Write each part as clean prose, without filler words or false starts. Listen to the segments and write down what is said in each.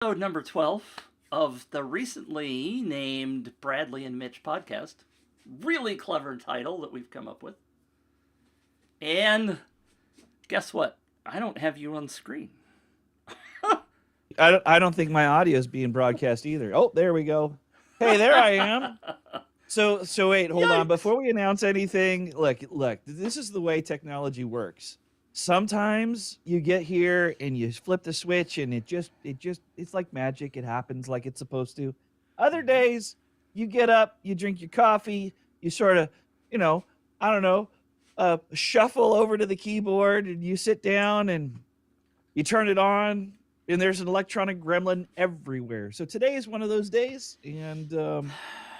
Episode number 12 of the recently named Bradley and Mitch podcast. Really clever title that we've come up with. And guess what? I don't have you on screen. I don't think my audio is being broadcast either. Oh, there we go. Hey, there I am. So wait, hold on. Before we announce anything, look, this is the way technology works. Sometimes you get here and you flip the switch and it's like magic. It happens like it's supposed to. Other days, you get up, you drink your coffee, you sort of, I don't know, shuffle over to the keyboard and you sit down and you turn it on and there's an electronic gremlin everywhere. So today is one of those days, and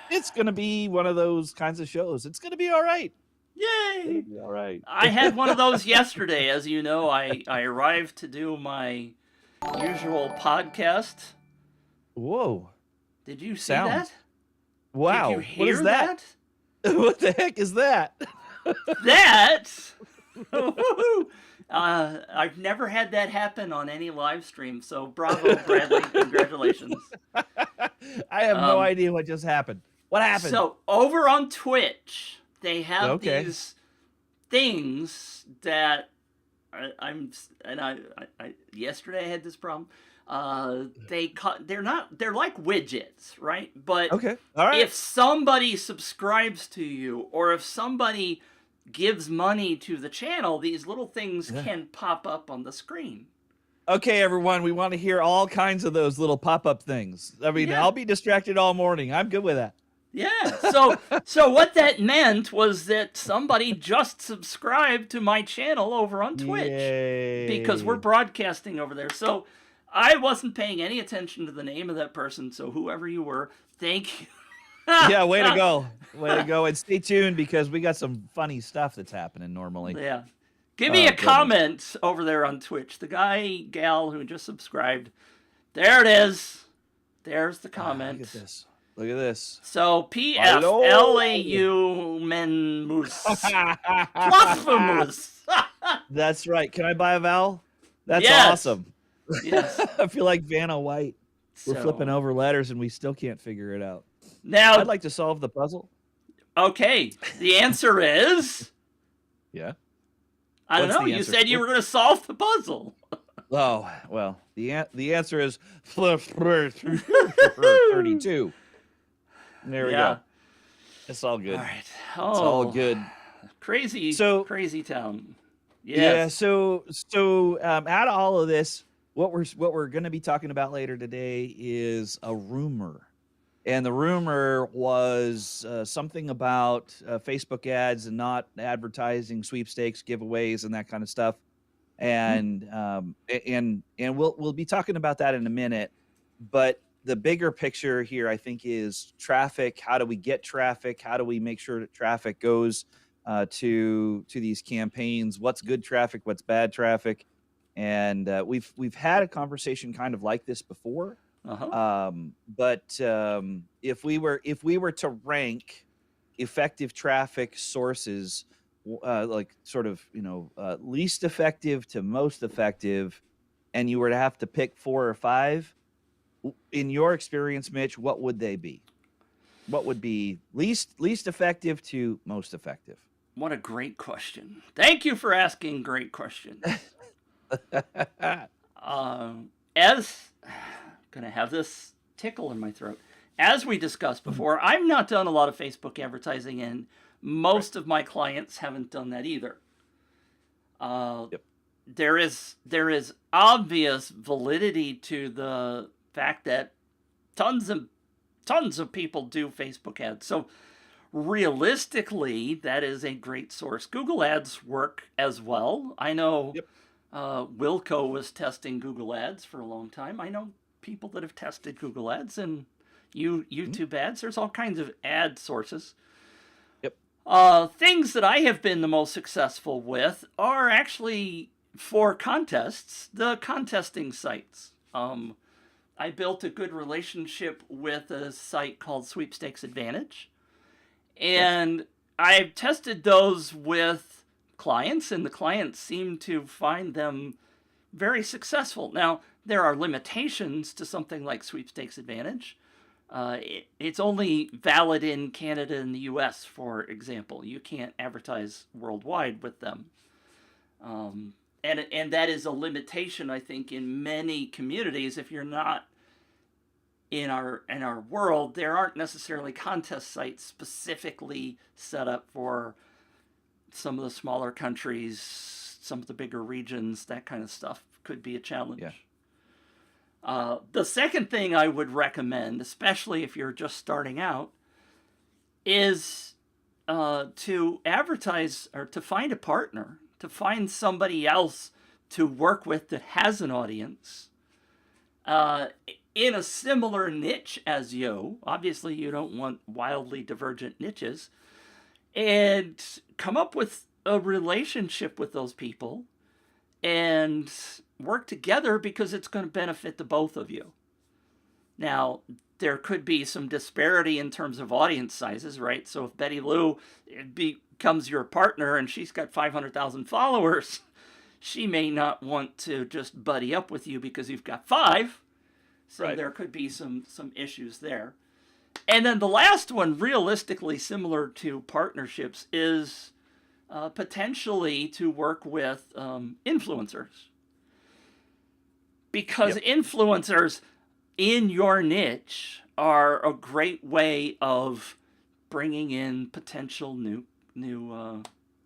it's going to be one of those kinds of shows. It's going to be all right. Yay! All right. I had one of those yesterday. As you know, I arrived to do my usual podcast. Whoa. Did you see that? Wow. Did you hear what is that? What the heck is that? That? I've never had that happen on any live stream, so bravo, Bradley. Congratulations. I have no idea what just happened. What happened? So, over on Twitch, they have these things that yesterday I had this problem. They're like widgets, right? But all right. If somebody subscribes to you or if somebody gives money to the channel, these little things can pop up on the screen. Okay, everyone, we want to hear all kinds of those little pop-up things. I mean, I'll be distracted all morning. I'm good with that. Yeah. So what that meant was that somebody just subscribed to my channel over on Twitch because we're broadcasting over there. So I wasn't paying any attention to the name of that person. So whoever you were, thank you. Yeah, way to go. Way to go. And stay tuned because we got some funny stuff that's happening normally. Yeah. Give me a comment over there on Twitch. The gal who just subscribed. There it is. There's the comment. Look at this. Look at this. So, PFLAU Menmus. Blasphemous. That's right. Can I buy a vowel? That's awesome. Yes. I feel like Vanna White. We're flipping over letters and we still can't figure it out. Now, I'd like to solve the puzzle. Okay. The answer is... Yeah. I don't know. You said you were going to solve the puzzle. Oh, well, the answer is 32. There we go. It's all good. All right. It's all good. Crazy town. Yes. Yeah. So out of all of this, what we're going to be talking about later today is a rumor, and the rumor was something about Facebook ads and not advertising sweepstakes, giveaways, and that kind of stuff. And we'll be talking about that in a minute, but the bigger picture here, I think, is traffic. How do we get traffic? How do we make sure that traffic goes to these campaigns? What's good traffic? What's bad traffic? And we've had a conversation kind of like this before. But if we were to rank effective traffic sources, like sort of least effective to most effective, and you were to have to pick 4 or 5. In your experience, Mitch, what would they be? What would be least effective to most effective? What a great question. Thank you for asking great question. As gonna have this tickle in my throat. As we discussed before, I've not done a lot of Facebook advertising, and most of my clients haven't done that either. There is obvious validity to the fact that tons of people do Facebook ads. So realistically, that is a great source. Google ads work as well. I know Wilco was testing Google ads for a long time. I know people that have tested Google ads and YouTube ads. There's all kinds of ad sources. Things that I have been the most successful with are actually for contests, the contesting sites. I built a good relationship with a site called Sweepstakes Advantage, and I've tested those with clients, and the clients seem to find them very successful. Now, there are limitations to something like Sweepstakes Advantage. It's only valid in Canada and the US, for example. You can't advertise worldwide with them. And that is a limitation, I think, in many communities. If you're not in our world, there aren't necessarily contest sites specifically set up for some of the smaller countries, some of the bigger regions. That kind of stuff could be a challenge. Yeah. The second thing I would recommend, especially if you're just starting out, is to advertise or to find a partner, to find somebody else to work with that has an audience in a similar niche as you. Obviously, you don't want wildly divergent niches. And come up with a relationship with those people and work together, because it's going to benefit the both of you. Now, there could be some disparity in terms of audience sizes, right? So if Betty Lou becomes your partner and she's got 500,000 followers, she may not want to just buddy up with you because you've got 5. So Right. there could be some issues there. And then the last one, realistically similar to partnerships, is potentially to work with influencers. Because influencers in your niche are a great way of bringing in potential new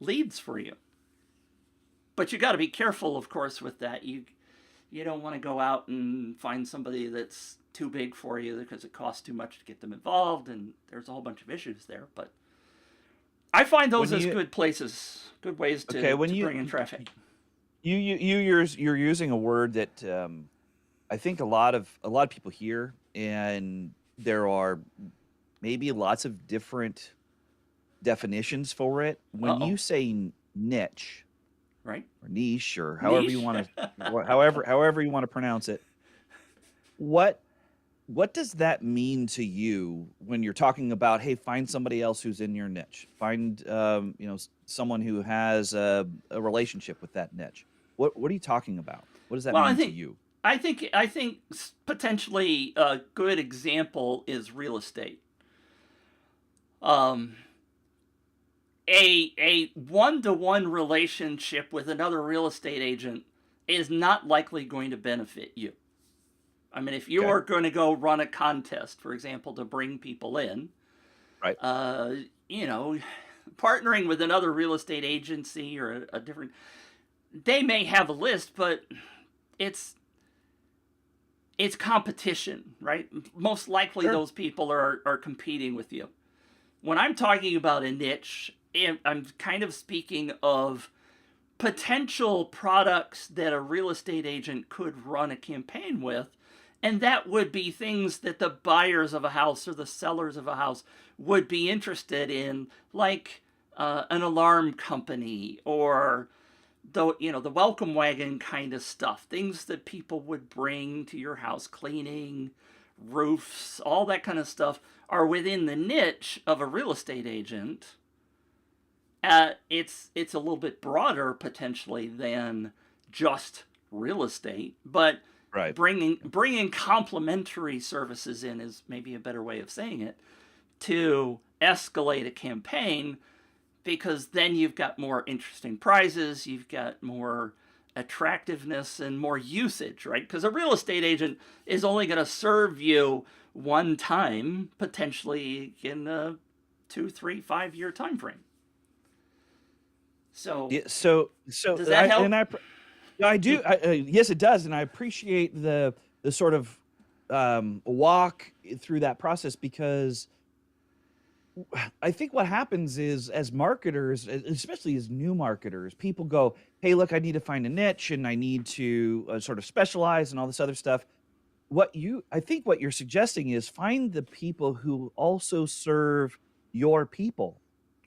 leads for you. But you got to be careful, of course, with that. You don't want to go out and find somebody that's too big for you because it costs too much to get them involved, and there's a whole bunch of issues there. But I find those as good places, good ways to bring in traffic. You're using a word that I think a lot of people hear, and there are maybe lots of different definitions for it. When you say niche, right, or niche, or however you want to, however you want to pronounce it, what does that mean to you when you're talking about, hey, find somebody else who's in your niche, find someone who has a relationship with that niche? What are you talking about? What does that mean to you? I think potentially a good example is real estate. A one-to-one relationship with another real estate agent is not likely going to benefit you. I mean, if you are going to go run a contest, for example, to bring people in, right? Partnering with another real estate agency or a different, they may have a list, but it's competition, right? Most likely those people are competing with you. When I'm talking about a niche, I'm kind of speaking of potential products that a real estate agent could run a campaign with. And that would be things that the buyers of a house or the sellers of a house would be interested in, like an alarm company or the welcome wagon kind of stuff. Things that people would bring to your house, cleaning, roofs, all that kind of stuff are within the niche of a real estate agent. It's a little bit broader potentially than just real estate, but right. bringing complementary services in is maybe a better way of saying it, to escalate a campaign, because then you've got more interesting prizes, you've got more attractiveness and more usage, right? Because a real estate agent is only going to serve you one time, potentially in a 2, 3, 5 year time frame. So does that help? I do. Yes, it does, and I appreciate the sort of walk through that process, because I think what happens is, as marketers, especially as new marketers, people go, "Hey, look, I need to find a niche, and I need to sort of specialize, and all this other stuff." I think what you're suggesting is find the people who also serve your people.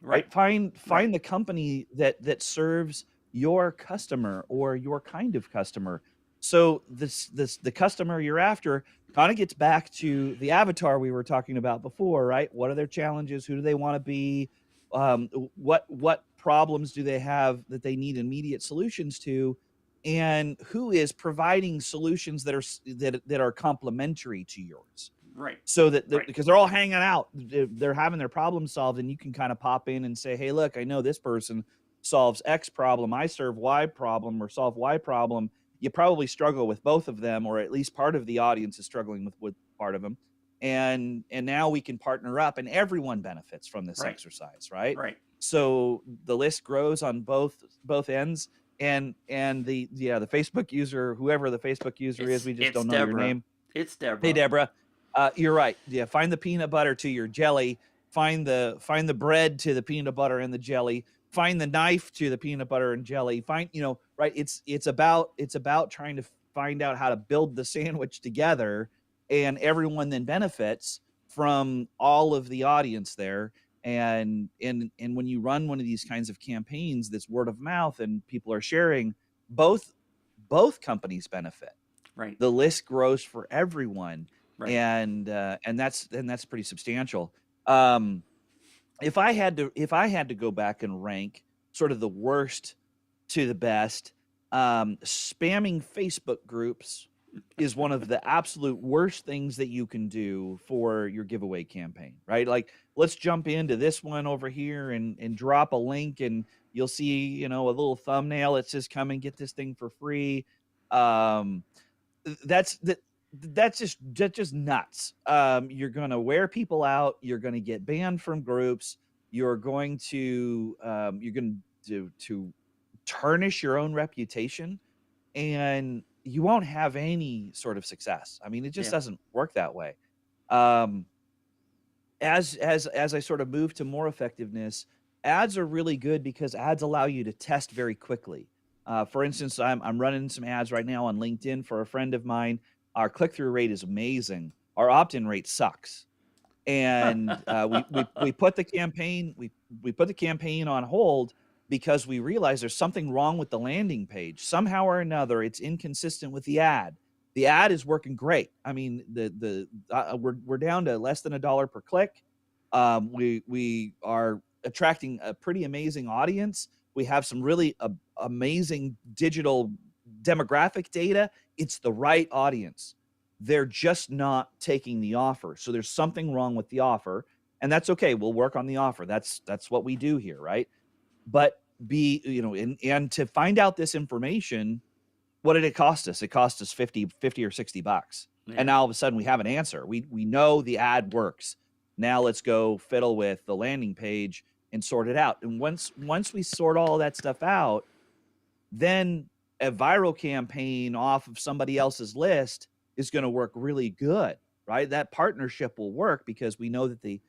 Right. Find the company that serves your customer or your kind of customer. So the customer you're after kind of gets back to the avatar we were talking about before, right? What are their challenges? Who do they want to be? What problems do they have that they need immediate solutions to? and who is providing solutions that are complementary to yours. Right. So that Right. because they're all hanging out, they're having their problem solved, and you can kind of pop in and say, hey, look, I know this person solves X problem, I serve Y problem or solve Y problem. You probably struggle with both of them, or at least part of the audience is struggling with part of them. And now we can partner up, and everyone benefits from this Right. exercise, right? Right. So the list grows on both ends, and the Facebook user, whoever the Facebook user is, we just It's don't know your Deborah. name. It's Hey, Deborah. Deborah. You're right. Yeah, find the peanut butter to your jelly. Find the bread to the peanut butter and the jelly. Find the knife to the peanut butter and jelly. Find, right. It's about trying to find out how to build the sandwich together, and everyone then benefits from all of the audience there. And when you run one of these kinds of campaigns, that's word of mouth, and people are sharing, both companies benefit. Right. The list grows for everyone, Right. and that's pretty substantial. Um, if I had to go back and rank sort of the worst to the best, spamming Facebook groups is one of the absolute worst things that you can do for your giveaway campaign, right? Like, let's jump into this one over here and drop a link, and you'll see, a little thumbnail that says, come and get this thing for free. Um, that's that that's just nuts. You're going to wear people out. You're going to get banned from groups. You're going to tarnish your own reputation, and you won't have any sort of success. I mean, it just Yeah. doesn't work that way. Um, as I sort of move to more effectiveness, ads are really good because ads allow you to test very quickly. For instance, I'm running some ads right now on LinkedIn for a friend of mine. Our click through rate is amazing. Our opt in rate sucks, and we put the campaign we put the campaign on hold because we realized there's something wrong with the landing page. Somehow or another, it's inconsistent with the ad. The ad is working great. I mean, we're down to less than $1 per click. We are attracting a pretty amazing audience. We have some really amazing digital demographic data. It's the right audience. They're just not taking the offer. So there's something wrong with the offer, and that's okay. We'll work on the offer. That's what we do here, right? But and to find out this information, what did it cost us? It cost us 50 or $60. And Yeah. now all of a sudden we have an answer. We know the ad works. Now let's go fiddle with the landing page and sort it out. And once we sort all that stuff out, then a viral campaign off of somebody else's list is going to work really good, right? That partnership will work because we know that the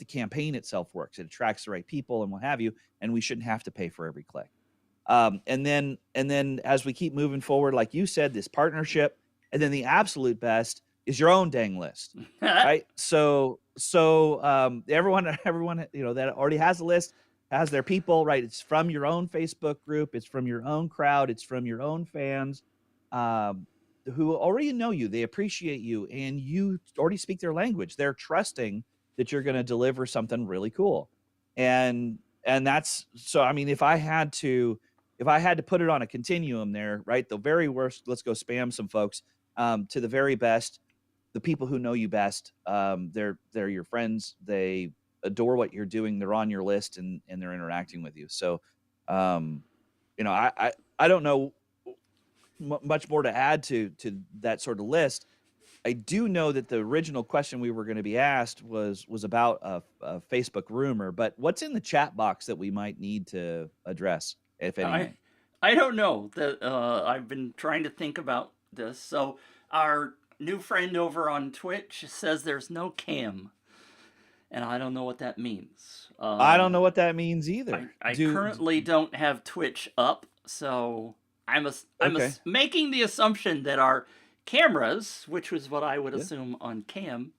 campaign itself works. It attracts the right people and what have you, and we shouldn't have to pay for every click. And then as we keep moving forward, like you said, this partnership, and then the absolute best is your own dang list, right? So everyone that already has a list has their people, right? It's from your own Facebook group, it's from your own crowd, it's from your own fans, um, who already know you, they appreciate you, and you already speak their language. They're trusting that you're going to deliver something really cool, and that's so. I mean, if I had to put it on a continuum there, right? The very worst, let's go spam some folks, to the very best, the people who know you best, they're your friends. They adore what you're doing. They're on your list, and they're interacting with you. So, um, I don't know much more to add to that sort of list. I do know that the original question we were going to be asked was about a Facebook rumor, but what's in the chat box that we might need to address, if I anything? I don't know. That I've been trying to think about this. So our new friend over on Twitch says there's no cam, and I don't know what that means. I don't know what that means either. I currently don't have Twitch up, so Okay. making the assumption that our cameras, which was what I would Yeah. assume on cam.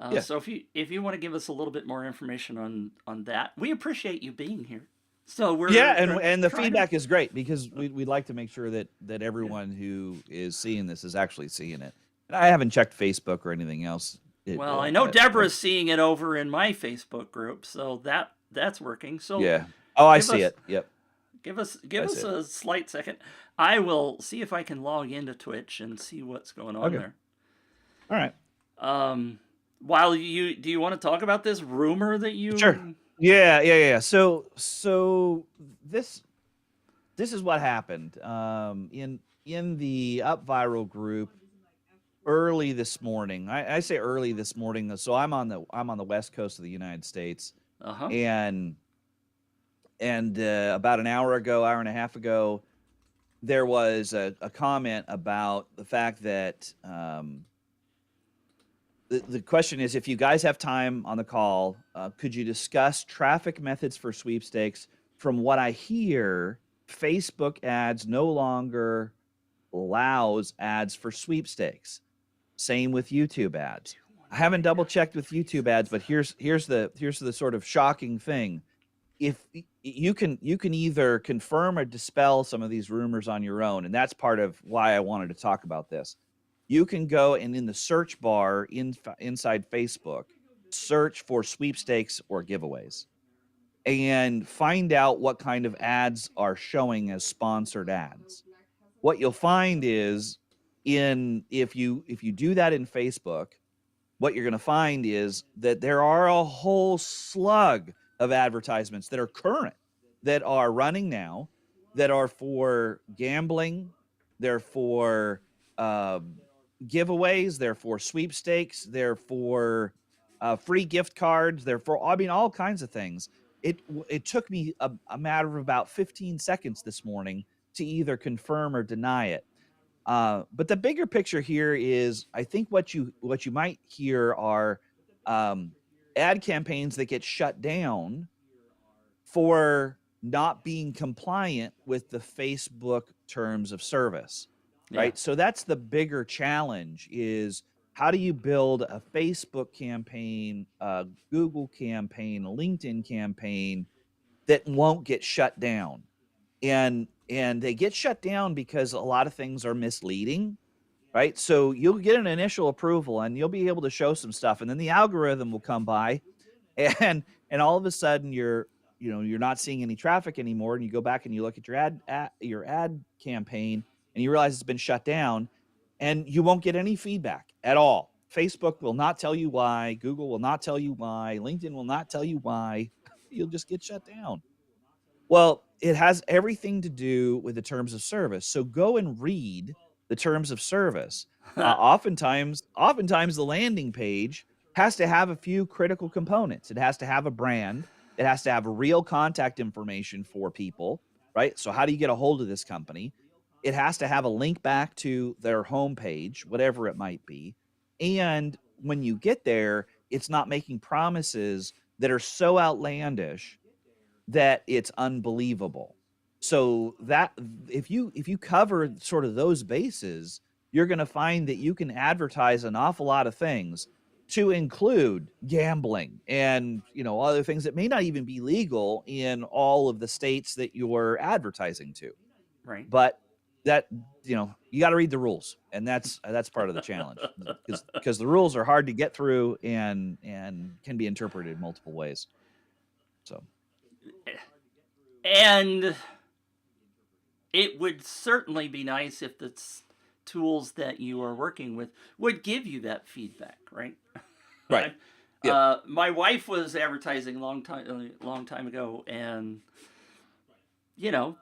Yeah. So if you want to give us a little bit more information on that, we appreciate you being here. So Yeah, we're and the trying to. feedback is great because we'd like to make sure that everyone who is seeing this is actually seeing it. And I haven't checked Facebook or anything else. Well, I know Deborah's seeing it over in my Facebook group, so that's working. So Yeah. Oh, I give see us it. Yep. Give us That's it. a slight second. I will see if I can log into Twitch and see what's going on Okay. there. All right. While do you want to talk about this rumor that Sure. you? Yeah. So this is what happened. In the Up Viral group early this morning. I say early this morning, so I'm on the West Coast of the United States, Uh huh. and about an hour and a half ago, there was a comment about the fact that the question is, if you guys have time on the call, could you discuss traffic methods for sweepstakes? From what I hear, Facebook ads no longer allows ads for sweepstakes. Same with YouTube ads. I haven't double checked with YouTube ads, but here's the sort of shocking thing. If you can either confirm or dispel some of these rumors on your own, and that's part of why I wanted to talk about this. You can go and in the search bar inside Facebook, search for sweepstakes or giveaways and find out what kind of ads are showing as sponsored ads. What you'll find is if you do that in Facebook, what you're going to find is that there are a whole slug of advertisements that are current, that are running now, that are for gambling, they're for giveaways, they're for sweepstakes, they're for free gift cards, they're for, I mean, all kinds of things. It took me a matter of about 15 seconds this morning to either confirm or deny it. But the bigger picture here is, I think what you might hear are ad campaigns that get shut down for not being compliant with the Facebook terms of service, Yeah. right? So that's the bigger challenge: is how do you build a Facebook campaign, a Google campaign, a LinkedIn campaign that won't get shut down? And they get shut down because a lot of things are misleading, right? So you'll get an initial approval and you'll be able to show some stuff, and then the algorithm will come by, and all of a sudden you're not seeing any traffic anymore, and you go back and you look at your ad campaign and you realize it's been shut down, and you won't get any feedback at all. Facebook will not tell you why, Google will not tell you why, LinkedIn will not tell you why. You'll just get shut down. Well, it has everything to do with the terms of service. So go and read the terms of service. Oftentimes the landing page has to have a few critical components. It has to have a brand. It has to have real contact information for people, right? So how do you get a hold of this company? It has to have a link back to their homepage, whatever it might be. And when you get there, it's not making promises that are so outlandish that it's unbelievable. So that if you cover sort of those bases, you're going to find that you can advertise an awful lot of things, to include gambling and other things that may not even be legal in all of the states that you're advertising to. Right. But that you got to read the rules, and that's part of the challenge, because the rules are hard to get through and can be interpreted multiple ways. So And it would certainly be nice if the tools that you are working with would give you that feedback, right? right. Yep. My wife was advertising a long time ago, and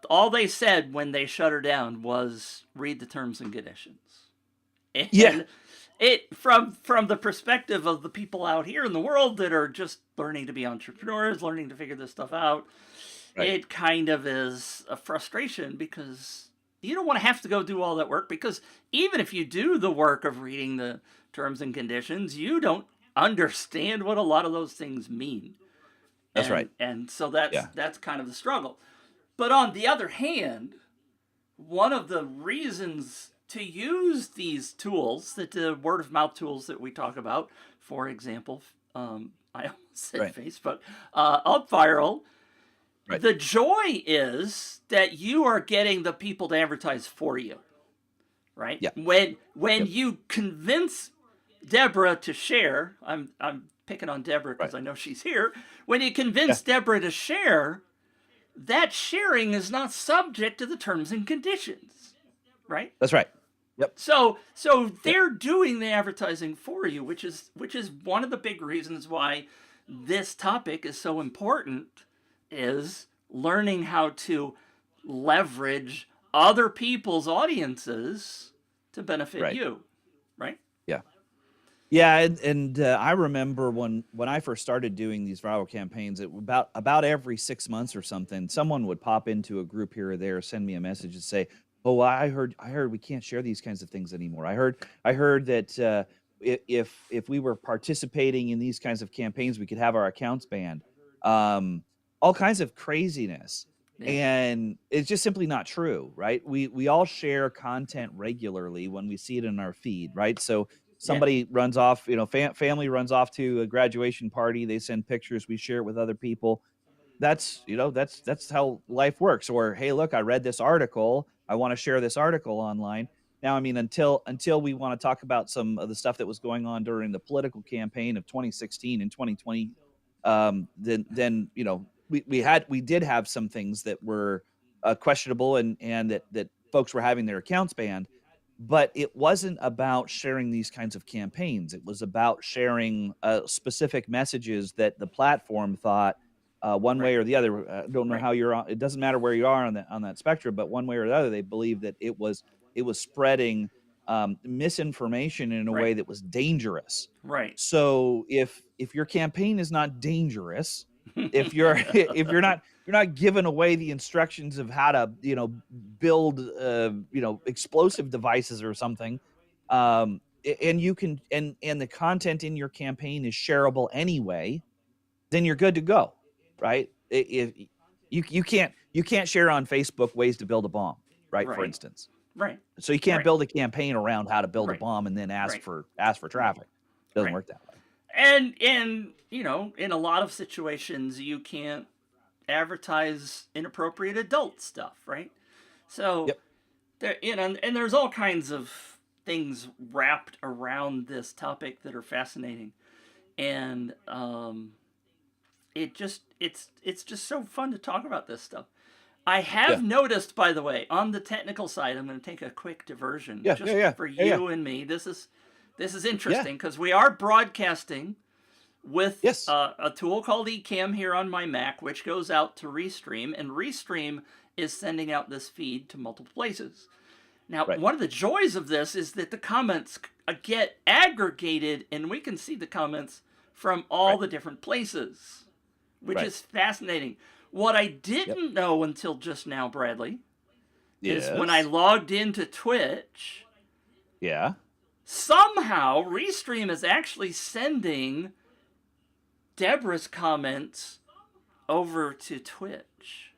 all they said when they shut her down was read the terms and conditions. And Yeah. it from the perspective of the people out here in the world that are just learning to be entrepreneurs, learning to figure this stuff out, Right. it kind of is a frustration, because you don't want to have to go do all that work, because even if you do the work of reading the terms and conditions, you don't understand what a lot of those things mean. That's right. And so that's Yeah. that's kind of the struggle. But on the other hand, one of the reasons to use these tools, that the word of mouth tools that we talk about, for example, I almost said Right. Facebook, Up Viral, Right. the joy is that you are getting the people to advertise for you, right? Yeah. When Yep. you convince Deborah to share, I'm picking on Deborah because Right. I know she's here. When you convince Deborah to share, that sharing is not subject to the terms and conditions, right? That's right. Yep. So Yep. they're doing the advertising for you, which is one of the big reasons why this topic is so important, is learning how to leverage other people's audiences to benefit Right. you, right? Yeah. Yeah, and I remember when I first started doing these viral campaigns, about every 6 months or something, someone would pop into a group here or there, send me a message and say, "Oh, I heard we can't share these kinds of things anymore. I heard that if we were participating in these kinds of campaigns, we could have our accounts banned." Um, all kinds of craziness, Yeah, and it's just simply not true, right? We all share content regularly when we see it in our feed, right? So yeah, somebody runs off, family runs off to a graduation party, they send pictures, we share it with other people. That's how life works. Or, hey, look, I read this article, I want to share this article online. Now, I mean, until we want to talk about some of the stuff that was going on during the political campaign of 2016 and 2020, then we did have some things that were questionable, and that folks were having their accounts banned. But it wasn't about sharing these kinds of campaigns. It was about sharing specific messages that the platform thought, one right, way or the other. Don't know right, how you're on. It doesn't matter where you are on that spectrum, but one way or the other, they believed that it was spreading misinformation in a right, way that was dangerous. right. So if your campaign is not dangerous, if you're if you're not giving away the instructions of how to build explosive devices or something, and you can and the content in your campaign is shareable anyway, then you're good to go, right? If you can't share on Facebook ways to build a bomb, right? For Right, instance, right, so you can't right, build a campaign around how to build a right, bomb and then ask right, for traffic. Doesn't right. work that way. And in a lot of situations, you can't advertise inappropriate adult stuff, right? So Yep. there, and there's all kinds of things wrapped around this topic that are fascinating, and it's just so fun to talk about this stuff. I Yeah. have noticed, by the way, on the technical side, I'm going to take a quick diversion Yeah. Yeah. just Yeah. for Yeah. Yeah. you and me. This is Yeah. interesting because we are broadcasting with Yes. a tool called Ecamm here on my Mac, which goes out to Restream, and Restream is sending out this feed to multiple places. Now, Right. one of the joys of this is that the comments get aggregated, and we can see the comments from all Right. the different places, which Right. is fascinating. What I Yep. didn't know until just now, Bradley, is when I Yes. logged into Twitch, Yeah. somehow Restream is actually sending Deborah's comments over to Twitch.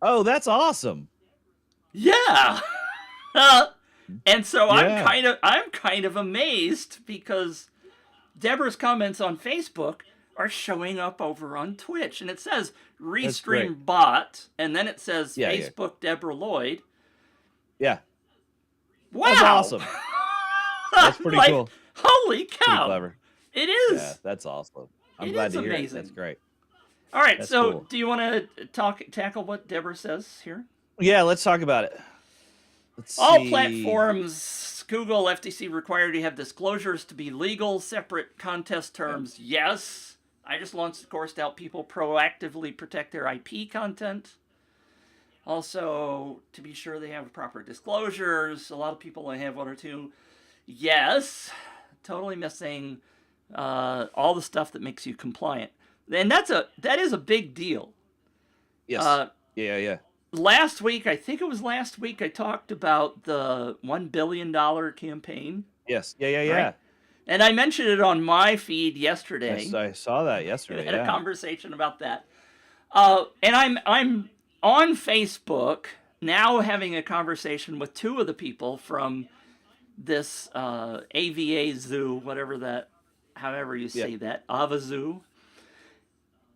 Oh, that's awesome. Yeah. And so I'm Yeah. kind of amazed because Deborah's comments on Facebook are showing up over on Twitch, and it says That's great. Restream bot, and then it says Yeah. Yeah. Facebook Deborah Lloyd. Yeah. That's Wow. awesome. That's I'm pretty like, cool. holy Pretty cow. clever. It Yeah. is. That's awesome. I'm It glad is to hear it. That's amazing. great. All right, That's so cool. do you want to tackle what Deborah says here? Yeah. Let's talk about it. Let's All see. platforms, Google, FTC required to have disclosures to be legal, separate contest Yep. terms. Yes. I just launched a course to help people proactively protect their IP content. Also, to be sure they have proper disclosures. A lot of people only have one or two. Yes. Totally missing all the stuff that makes you compliant. And that is a big deal. Yes. Yeah. Yeah. Last week, I think it was last week, I talked about the $1 billion campaign, Yes. Yeah. Yeah. right? Yeah. And I mentioned it on my feed yesterday. I saw that We yesterday. had a Yeah. conversation about that. And I'm on Facebook now having a conversation with two of the people from this AVA Zoo, however you Yeah. say that, Ava Zoo.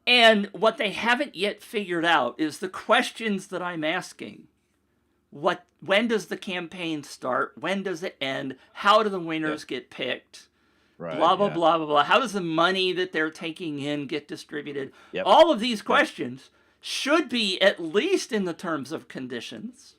And what they haven't yet figured out is the questions that I'm asking. When does the campaign start? When does it end? How do the Yeah. winners get picked? Right. Blah blah Yeah. blah blah blah. How does the money that they're taking in get distributed? Yep. All of these Yep. questions should be at least in the terms of conditions.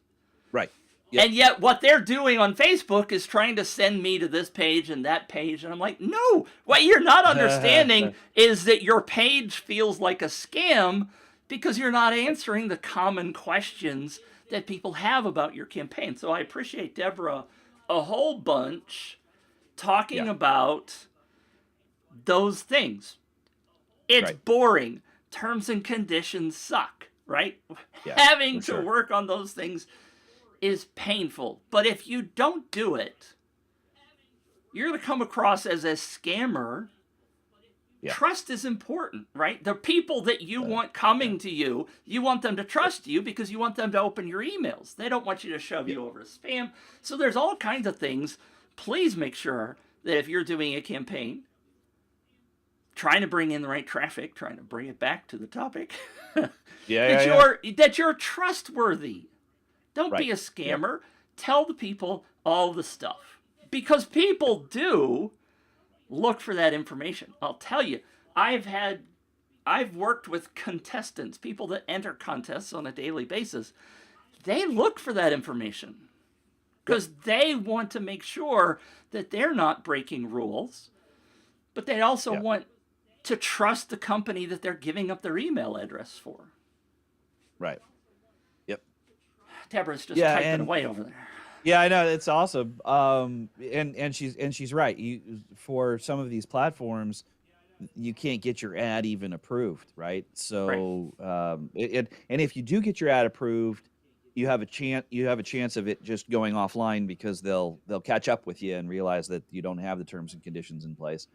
Right. Yep. And yet what they're doing on Facebook is trying to send me to this page and that page. And I'm like, no, what you're not understanding is that your page feels like a scam because you're not answering the common questions that people have about your campaign. So I appreciate Deborah a whole bunch talking about those things. It's boring. Terms and conditions suck, right? Yeah, Having for sure. to work on those things is painful. But if you don't do it, you're going to come across as a scammer. Yeah. Trust is important, right? The people that you want coming to you, you want them to trust you because you want them to open your emails. They don't want you to shove you over as spam. So there's all kinds of things. Please make sure that if you're doing a campaign, trying to bring in the right traffic, trying to bring it back to the topic, that you're trustworthy. Don't be a scammer. Tell the people all the stuff. Because people do look for that information. I'll tell you, I've worked with contestants, people that enter contests on a daily basis. They look for that information because they want to make sure that they're not breaking rules, but they also want to trust the company that they're giving up their email address for. Right. Deborah's just typing away over there. Yeah, I know, it's awesome. And she's right. For some of these platforms, you can't get your ad even approved, right? So, and if you do get your ad approved, you have a chance of it just going offline because they'll catch up with you and realize that you don't have the terms and conditions in place.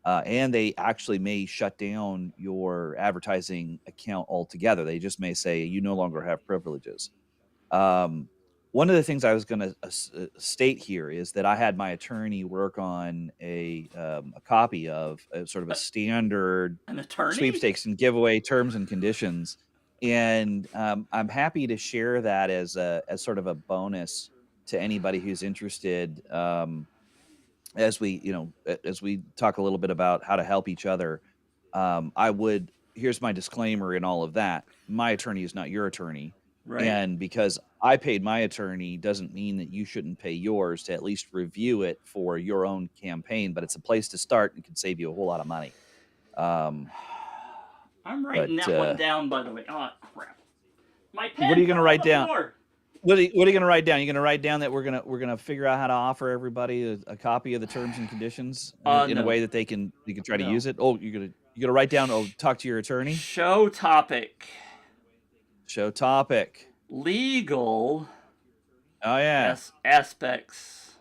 And they actually may shut down your advertising account altogether. They just may say you no longer have privileges. One of the things I was going to state here is that I had my attorney work on a copy of sort of a standard sweepstakes and giveaway terms and conditions, and I'm happy to share that as sort of a bonus to anybody who's interested. As we talk a little bit about how to help each other, here's my disclaimer in all of that. My attorney is not your attorney. Right. And because I paid my attorney doesn't mean that you shouldn't pay yours to at least review it for your own campaign, but it's a place to start and can save you a whole lot of money. I'm writing that one down, by the way. Oh, crap. My pen. What are you going to write down? What are you going to write down? You're going to write down that we're going to figure out how to offer everybody a copy of the terms and conditions in a way that they can try to use it. Oh, you're going to write down. Oh, talk to your attorney. Show topic. Legal. Oh yeah. Aspects.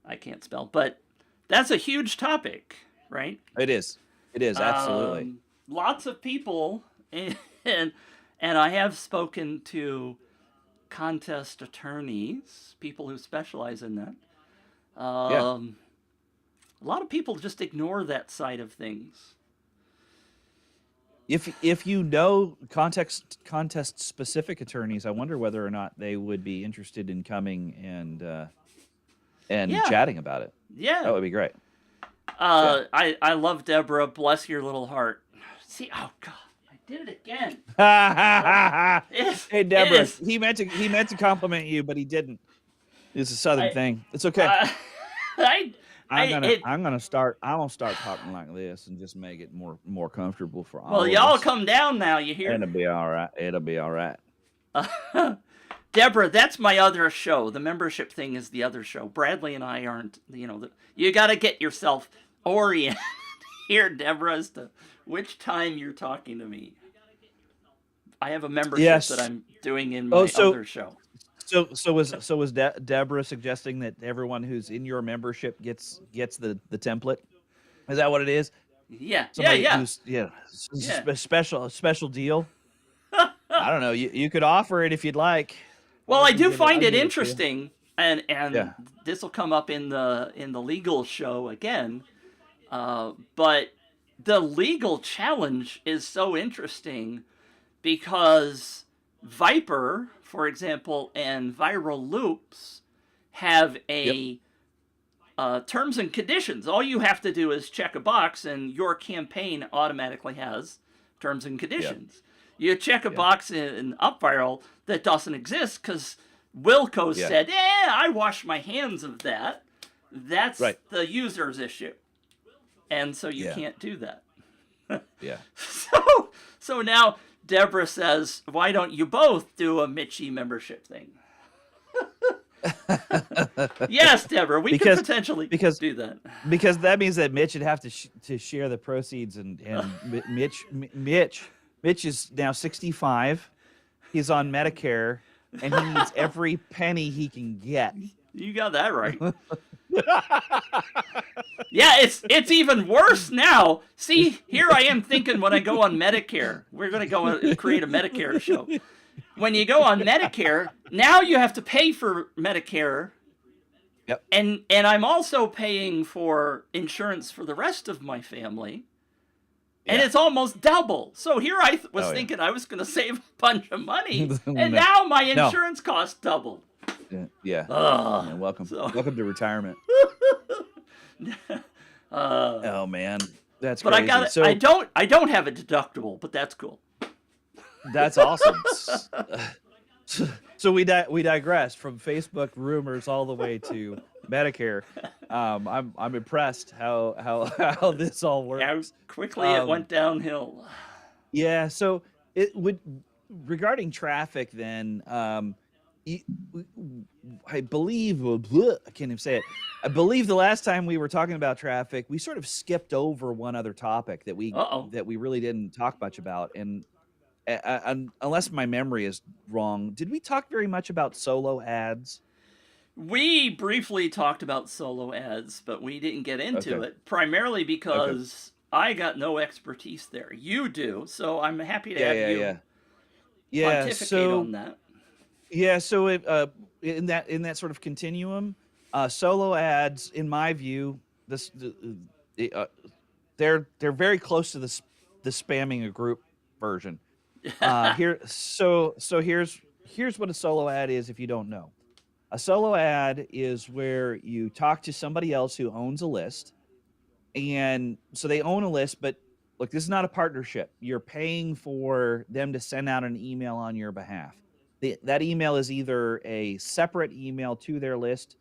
I can't spell, but that's a huge topic, right? It is. It is, absolutely. Lots of people, and I have spoken to contest attorneys, people who specialize in that. A lot of people just ignore that side of things. If you know contest specific attorneys, I wonder whether or not they would be interested in coming and chatting about it. Yeah, that would be great. I love Deborah. Bless your little heart. See, oh God, I did it again. Hey Deborah, he meant to compliment you, but he didn't. It's a Southern thing. It's okay. I'm gonna start talking like this and just make it more comfortable for all. Well, y'all come down now. You hear? It'll be all right. It'll be all right. Deborah, that's my other show. The membership thing is the other show. Bradley and I aren't. You got to get yourself oriented here, Deborah, as to which time you're talking to me. I have a membership that I'm doing in my other show. So was Deborah suggesting that everyone who's in your membership gets the template? Is that what it is? Yeah. Special deal. I don't know. You could offer it if you'd like. Well, I do find it interesting, and this will come up in the legal show again. But the legal challenge is so interesting because Viper, for example, and Viral Loops have terms and conditions. All you have to do is check a box, and your campaign automatically has terms and Yeah. conditions. You check a Yeah. box in UpViral that doesn't exist because Wilco Yeah. said, I wash my hands of that. That's Right. the user's issue. And so you Yeah. can't do that. Yeah. So now Deborah says, why don't you both do a Mitchy membership thing? Yes, Deborah, we could potentially do that. Because that means that Mitch would have to share the proceeds, and Mitch is now 65. He's on Medicare, and he needs every penny he can get. You got that right. Yeah, it's even worse now. See, here I am thinking when I go on Medicare, we're going to go and create a Medicare show. When you go on Medicare, now you have to pay for Medicare. Yep. And I'm also paying for insurance for the rest of my family. And it's almost double. So here I was thinking I was going to save a bunch of money, and now my insurance costs doubled. Yeah. Welcome to retirement. Oh man, that's but crazy. I don't have a deductible, but that's cool. That's awesome. So we digress from Facebook rumors all the way to Medicare. I'm impressed how this all works. How quickly it went downhill. Yeah. So it would regarding traffic then. I believe I can't even say it. I believe the last time we were talking about traffic, we sort of skipped over one other topic that we really didn't talk much about, and unless my memory is wrong, did we talk very much about solo ads? We briefly talked about solo ads, but we didn't get into it, primarily because I got no expertise there. You do, so I'm happy to have you pontificate on that. Yeah, so in that sort of continuum, solo ads, in my view, they're very close to the spamming a group version. Here's what a solo ad is if you don't know. A solo ad is where you talk to somebody else who owns a list, and so they own a list, but look, this is not a partnership. You're paying for them to send out an email on your behalf. That email is either a separate email to their list,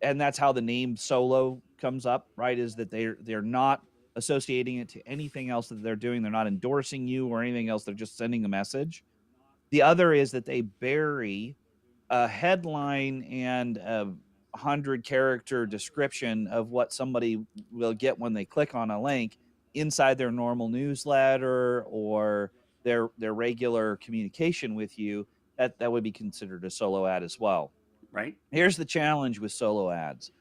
and that's how the name solo comes up, right? Is that they're not associating it to anything else that they're doing. They're not endorsing you or anything else. They're just sending a message. The other is that they bury a headline and a 100-character description of what somebody will get when they click on a link inside their normal newsletter or their regular communication with you. That would be considered a solo ad as well. Right. Here's the challenge with solo ads.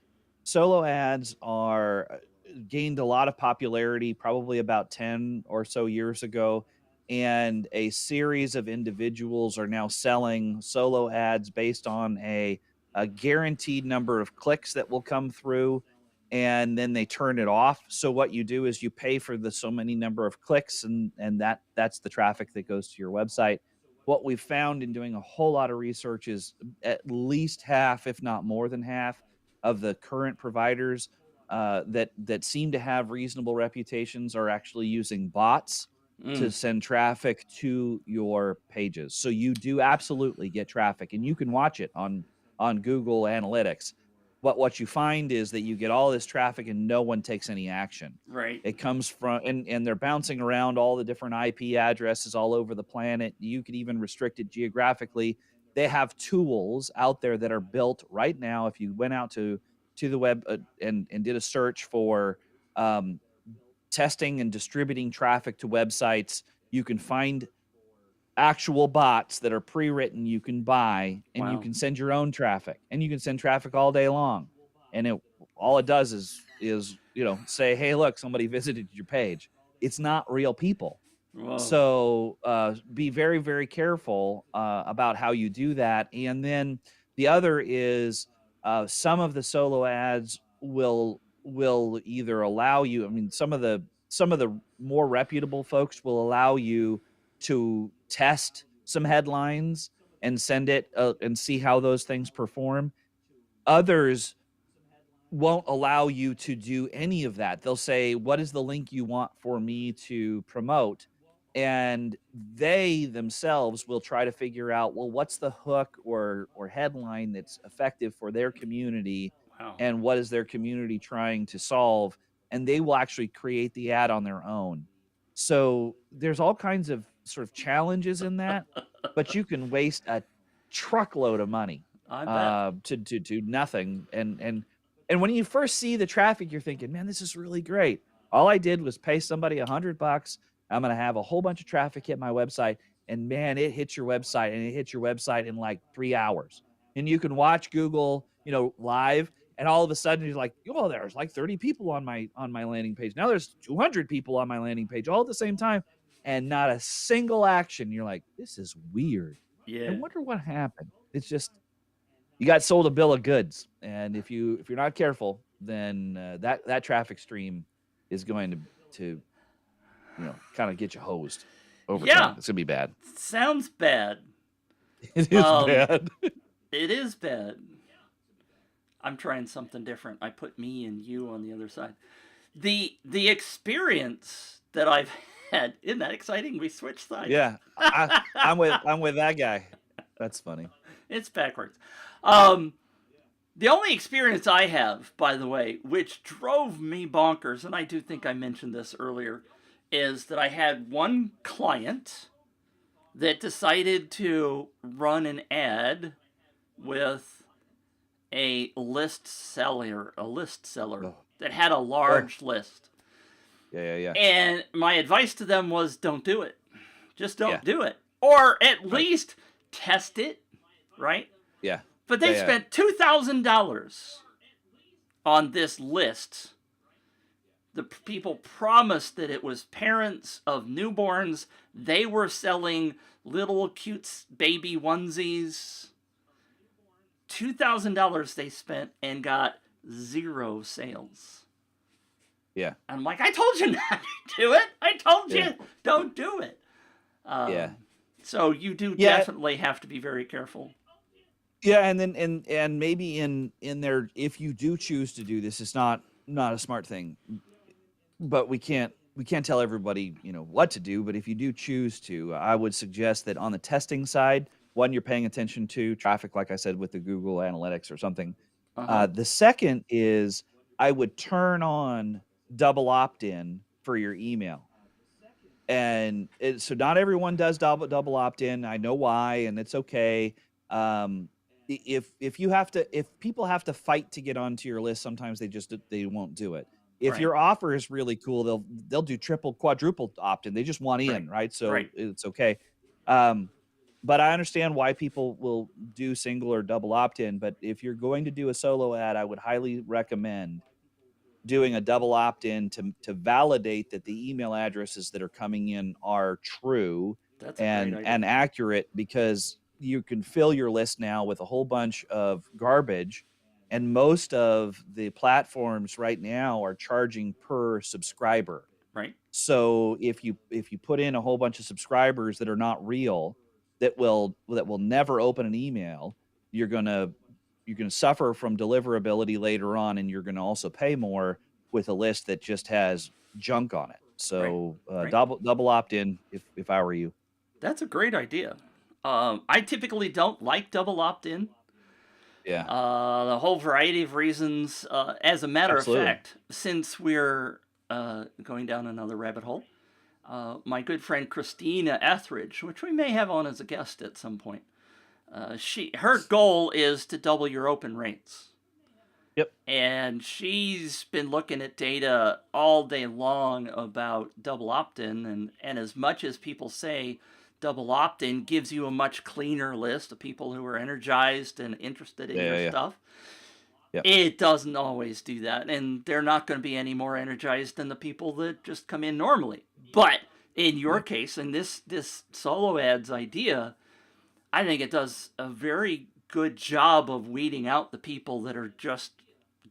Solo ads are gained a lot of popularity probably about 10 or so years ago, and a series of individuals are now selling solo ads based on a guaranteed number of clicks that will come through, and then they turn it off. So what you do is you pay for the so many number of clicks, and that's the traffic that goes to your website. What we've found in doing a whole lot of research is at least half, if not more than half, of the current providers that seem to have reasonable reputations are actually using bots to send traffic to your pages. So you do absolutely get traffic, and you can watch it on Google Analytics. But what you find is that you get all this traffic and no one takes any action. Right. It comes from, and they're bouncing around all the different IP addresses all over the planet. You could even restrict it geographically. They have tools out there that are built right now. If you went out to the web and did a search for testing and distributing traffic to websites, you can find actual bots that are pre-written you can buy, and you can send your own traffic, and you can send traffic all day long, and all it does is say, hey, look, somebody visited your page. It's not real people. Whoa. So be very, very careful about how you do that. And then the other is some of the solo ads will either allow you, I mean, some of the more reputable folks will allow you to test some headlines and send it and see how those things perform. Others won't allow you to do any of that. They'll say, "What is the link you want for me to promote?" And they themselves will try to figure out, well, what's the hook or headline that's effective for their community, Wow. and what is their community trying to solve, and they will actually create the ad on their own. So there's all kinds of sort of challenges in that, but you can waste a truckload of money I bet. to nothing. And when you first see the traffic, you're thinking, man, this is really great. All I did was pay somebody $100. I'm gonna have a whole bunch of traffic hit my website, and man, it hits your website, and it hits your website in like 3 hours. And you can watch Google, live, and all of a sudden you're like, oh, there's like 30 people on my landing page. Now there's 200 people on my landing page all at the same time, and not a single action. You're like, this is weird. I Yeah. wonder what happened. It's just you got sold a bill of goods, and if you're not careful, then that traffic stream is going to kind of get you hosed over time. Yeah. It's gonna be bad. Sounds bad. It is Um, bad. it is bad. I'm trying something different. I put me and you on the other side. The experience that I've had, isn't that exciting? We switched sides. Yeah, I'm with that guy. That's funny. It's backwards. Um, the only experience I have, by the way, which drove me bonkers, and I do think I mentioned this earlier, is that I had one client that decided to run an ad with a list seller Oh, that had a oh, large list. yeah, yeah, And my advice to them was don't do it. Just yeah, don't do it. Or at right, least test it, right? yeah, But yeah, they yeah, spent $2,000 on this list. The people promised that it was parents of newborns. They were selling little cute baby onesies. $2,000 they spent and got zero sales. yeah, I'm like, I told you not to do it. I told yeah, you, don't do it. yeah, So you do yeah. definitely have to be very careful. Yeah, and then and maybe in there, if you do choose to do this, it's not a smart thing. But we can't tell everybody, what to do, but if you do choose to, I would suggest that on the testing side, one, you're paying attention to traffic, like I said, with the Google Analytics or something. Uh huh. The second is I would turn on double opt-in for your email. And so not everyone does double opt-in. I know why, and it's okay. If people have to fight to get onto your list, sometimes they won't do it. If Right. your offer is really cool, they'll do triple, quadruple opt-in. They just want Right. in, right? So Right. it's okay. Um, but I understand why people will do single or double opt-in. But if you're going to do a solo ad, I would highly recommend doing a double opt-in to validate that the email addresses that are coming in are true That's a great and idea. accurate, because you can fill your list now with a whole bunch of garbage, and most of the platforms right now are charging per subscriber. Right. So if you put in a whole bunch of subscribers that are not real, that will never open an email, you're gonna you're gonna suffer from deliverability later on, and you're gonna also pay more with a list that just has junk on it. Right. So Right. double opt in if I were you. That's a great idea. I typically don't like double opt in. Yeah, The whole variety of reasons. As a matter of absolutely. fact, since we're going down another rabbit hole, my good friend Christina Etheridge, which we may have on as a guest at some point, her goal is to double your open rates. Yep. And she's been looking at data all day long about double opt-in, and as much as people say double opt-in gives you a much cleaner list of people who are energized and interested in Yeah, your yeah, yeah. stuff, Yep. it doesn't always do that, and they're not going to be any more energized than the people that just come in normally. But in your Yep. case, in this solo ads idea, I think it does a very good job of weeding out the people that are just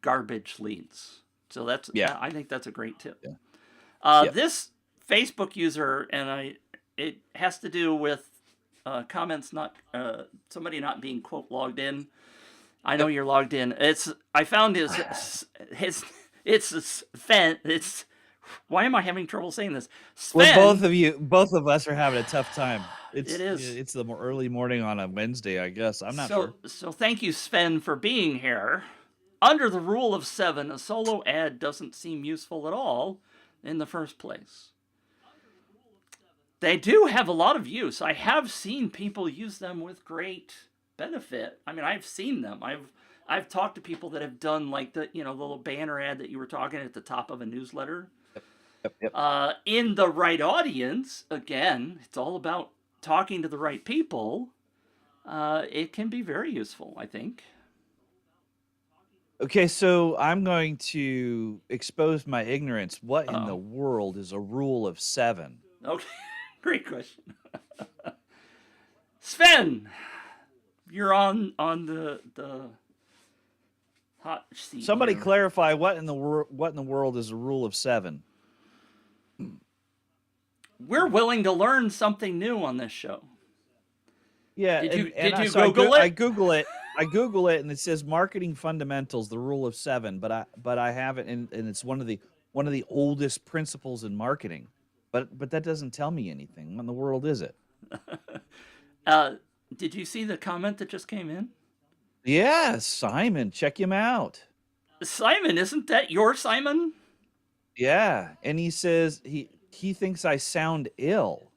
garbage leads. So Yeah. I think that's a great tip. Yeah. Yep. This Facebook user, it has to do with comments not somebody not being quote logged in. I know you're logged in. I found his it's Sven. It's why am I having trouble saying this? Sven. Well, both of us are having a tough time. It is. It's the early morning on a Wednesday, I guess. I'm not sure. So thank you, Sven, for being here. Under the rule of 7, a solo ad doesn't seem useful at all in the first place. They do have a lot of use. I have seen people use them with great benefit. I mean, I've seen them. I've talked to people that have done like the little banner ad that you were talking at the top of a newsletter. Yep. In the right audience, again, it's all about talking to the right people. It can be very useful, I think. Okay, so I'm going to expose my ignorance. What in the world is a rule of 7? Okay, great question. Sven, you're on the hot seat. Somebody here. clarify what in the world is a rule of 7? We're willing to learn something new on this show. Yeah, Did you so Google it? I Google it. I Google it, and it says marketing fundamentals, the rule of 7. But I have it, and it's one of the oldest principles in marketing. But that doesn't tell me anything. What in the world is it? Did you see the comment that just came in? Yeah, Simon, check him out. Simon, isn't that your Simon? Yeah, and he says he thinks I sound ill.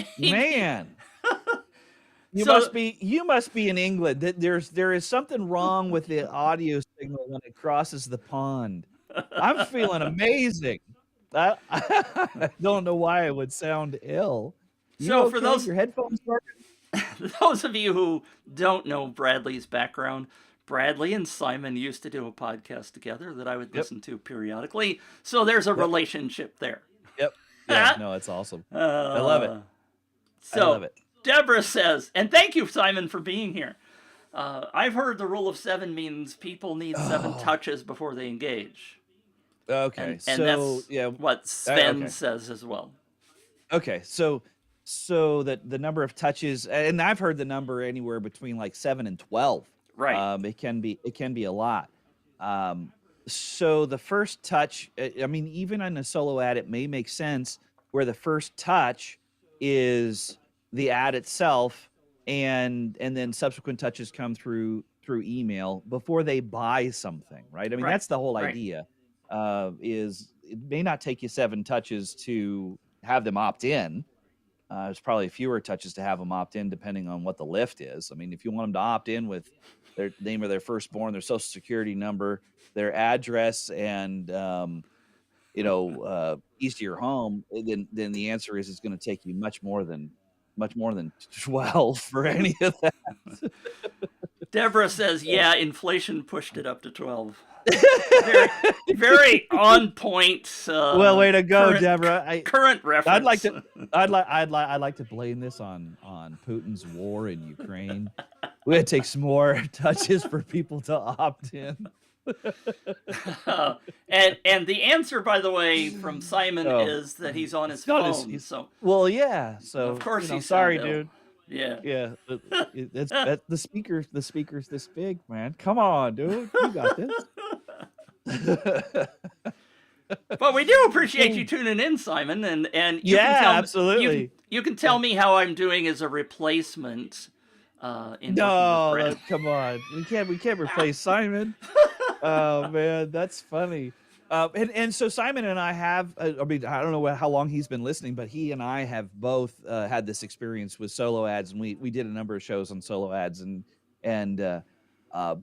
Man. You must be in England. There is something wrong with the audio signal when it crosses the pond. I'm feeling amazing. I don't know why I would sound ill. So for those your headphones working? Those of you who don't know Bradley's background, Bradley and Simon used to do a podcast together that I would listen to periodically. So there's a relationship there. Yep. Yeah, no, it's awesome. I love it. So I love it. Deborah says, and thank you, Simon, for being here. I've heard the rule of 7 means people need 7 touches before they engage. Okay, and so that's what Sven says as well. Okay, so that the number of touches, and I've heard the number anywhere between like 7 and 12. Right. It can be a lot. So the first touch, I mean, even on a solo ad, it may make sense where the first touch is the ad itself, and then subsequent touches come through email before they buy something, right? I mean, that's the whole idea. Is it may not take you 7 touches to have them opt in. There's probably fewer touches to have them opt in, depending on what the lift is. I mean, if you want them to opt in with their name of their firstborn, their social security number, their address, and keys to your home, then the answer is it's going to take you much more than 12 for any of that. Deborah says, "Yeah, inflation pushed it up to 12." Very, very on point. Well, way to go, Deborah. Current reference. I'd like to blame this on Putin's war in Ukraine. We had to take some more touches for people to opt in. And the answer, by the way, from Simon is that he's on his phone. So of course he's sorry, dude. Yeah. That's the speaker's this big, man. Come on, dude. You got this. But we do appreciate you tuning in, Simon, and you can tell absolutely. You can tell me how I'm doing as a replacement. No, come on. We can't replace Simon. Oh man, that's funny. And so Simon and I have, I mean, I don't know how long he's been listening, but he and I have both had this experience with solo ads, and we did a number of shows on solo ads, and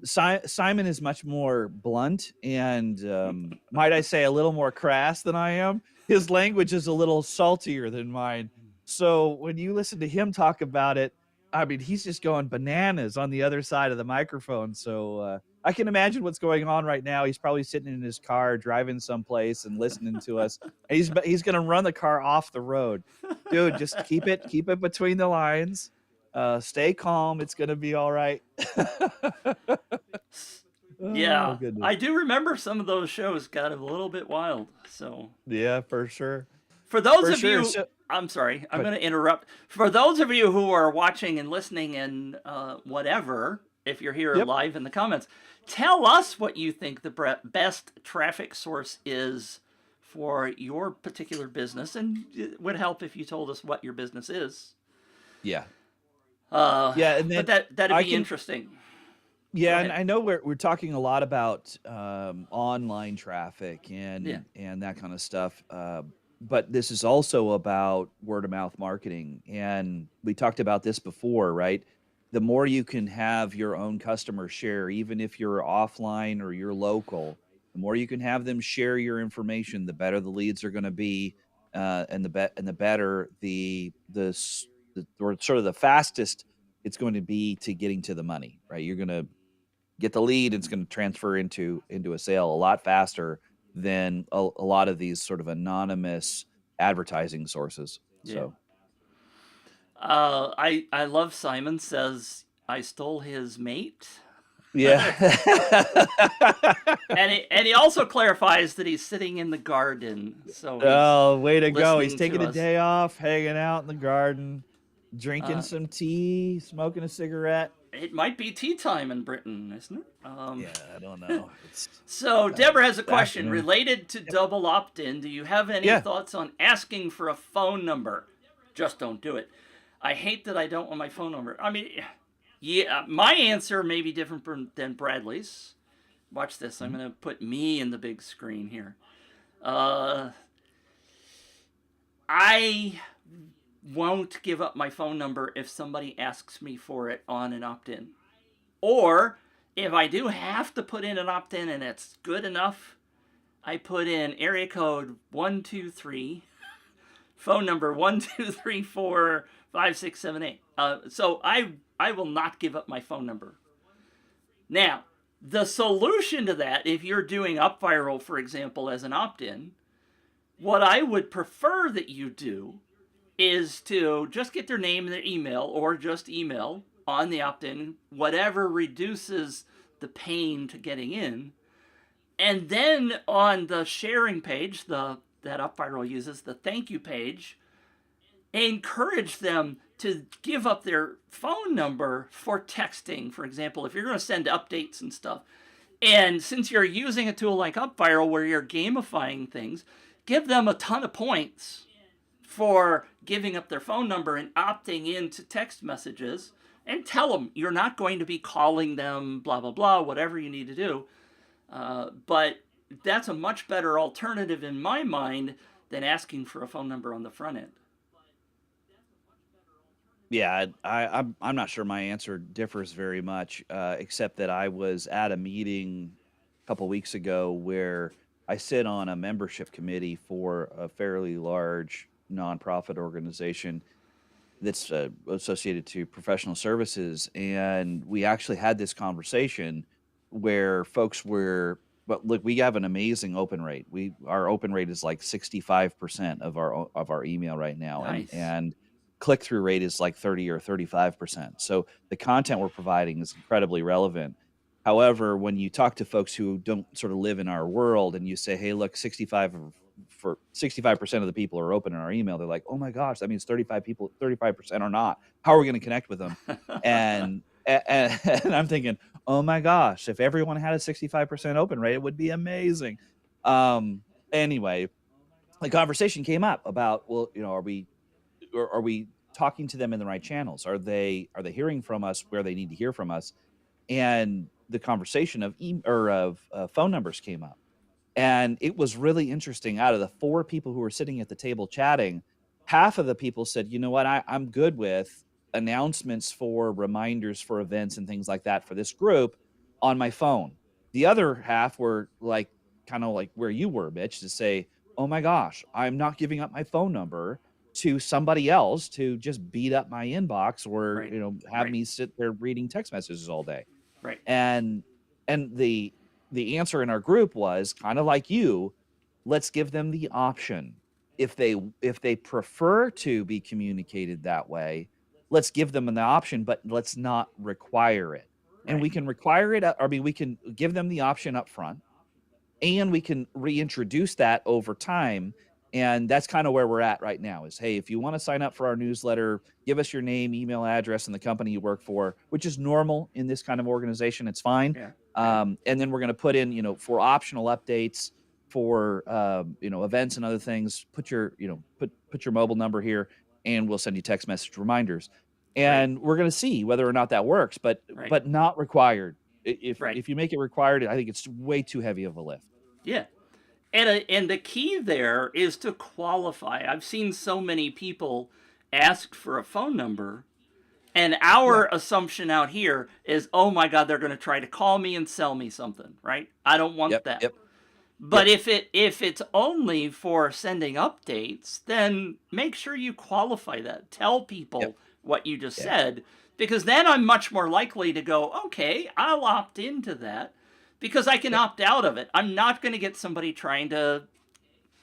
Simon is much more blunt and might I say a little more crass than I am. His language is a little saltier than mine. So when you listen to him talk about it, I mean, he's just going bananas on the other side of the microphone. So I can imagine what's going on right now. He's probably sitting in his car, driving someplace and listening to us. And he's going to run the car off the road. Dude, just keep it between the lines. Stay calm. It's going to be all right. Yeah, I do remember some of those shows got a little bit wild. So yeah, for sure. For those of you, I'm sorry, I'm going to interrupt. For those of you who are watching and listening and whatever, if you're here Yep. live in the comments. Tell us what you think the best traffic source is for your particular business, and it would help if you told us what your business is. Yeah. Uh, Yeah, and but then that'd I be can interesting. Go yeah, and ahead. I know we're talking a lot about online traffic Yeah. and that kind of stuff, but this is also about word of mouth marketing, and we talked about this before, right? The more you can have your own customer share, even if you're offline or you're local, the more you can have them share your information, the better the leads are going to be, and the better or sort of the fastest it's going to be to getting to the money, right? You're going to get the lead, it's gonna transfer into a sale a lot faster than a lot of these sort of anonymous advertising sources. Yeah. So, I love Simon says I stole his mate. yeah. And he also clarifies that he's sitting in the garden, so he's Oh, way to go. He's listening to taking a us. day off, hanging out in the garden, drinking Uh, some tea, smoking a cigarette. it might be tea time in Britain, isn't it? Yeah, I don't know. It's So Deborah has a question afternoon. related to Yep. double opt-in. Do you have any Yeah. thoughts on asking for a phone number? Just don't do it. I hate that I don't want my phone number. I mean, yeah, my answer may be different than Bradley's. Watch this. I'm Mhm. going to put me in the big screen here. Uh, I won't give up my phone number if somebody asks me for it on an opt-in. Or if I do have to put in an opt-in and it's good enough, I put in area code 123, phone number 1234567 So I will not give up my phone number. Now, the solution to that, if you're doing UpViral, for example, as an opt-in, what I would prefer that you do is to just get their name and their email, or just email on the opt-in, whatever reduces the pain to getting in. And then on the sharing page, that UpViral uses, the thank you page, encourage them to give up their phone number for texting. For example, if you're going to send updates and stuff, and since you're using a tool like UpViral where you're gamifying things, give them a ton of points for giving up their phone number and opting into text messages, and tell them you're not going to be calling them, blah, blah, blah, whatever you need to do. But that's a much better alternative in my mind than asking for a phone number on the front end. Yeah, I'm not sure my answer differs very much, except that I was at a meeting a couple weeks ago where I sit on a membership committee for a fairly large nonprofit organization that's associated to professional services, and we actually had this conversation where folks were. But look, we have an amazing open rate. Our open rate is like 65% of our email right now, Nice. and click through rate is like 30 or 35%. So the content we're providing is incredibly relevant. However, when you talk to folks who don't sort of live in our world and you say, "Hey, look, 65% of the people are open in our email," they're like, "Oh my gosh, that means 35% are not. How are we going to connect with them?" And and I'm thinking, "Oh my gosh, if everyone had a 65% open rate, it would be amazing." Anyway, the conversation came up about, well, are we talking to them in the right channels? Are they hearing from us where they need to hear from us? And the conversation of phone numbers came up. And it was really interesting. Out of the 4 people who were sitting at the table chatting, half of the people said, "You know what? I'm good with announcements for reminders for events and things like that for this group on my phone." The other half were like, kind of like where you were, Mitch, to say, "Oh my gosh, I'm not giving up my phone number to somebody else to just beat up my inbox or, Right. have Right. me sit there reading text messages all day." Right. And the answer in our group was kind of like you, let's give them the option. If they prefer to be communicated that way, let's give them an option, but let's not require it. And Right. we can require it, I mean, we can give them the option up front, and we can reintroduce that over time And that's kind of where we're at right now is, hey, if you want to sign up for our newsletter, give us your name, email address, and the company you work for, which is normal in this kind of organization. It's fine. Yeah. Yeah. And then we're going to put in, for optional updates for, events and other things, put your, put your mobile number here and we'll send you text message reminders. Right. And we're going to see whether or not that works, but, Right. but not required. If, Right. if you make it required, I think it's way too heavy of a lift. Yeah. And the key there is to qualify. I've seen so many people ask for a phone number, and Yeah. our assumption out here is, oh my God, they're going to try to call me and sell me something, right? I don't want Yep. that. Yep. But Yep. if it's only for sending updates, then make sure you qualify that. Tell Yep. people what you just Yeah. said, because then I'm much more likely to go, okay, I'll opt into that because I can Yep. opt out of it. I'm not going to get somebody trying to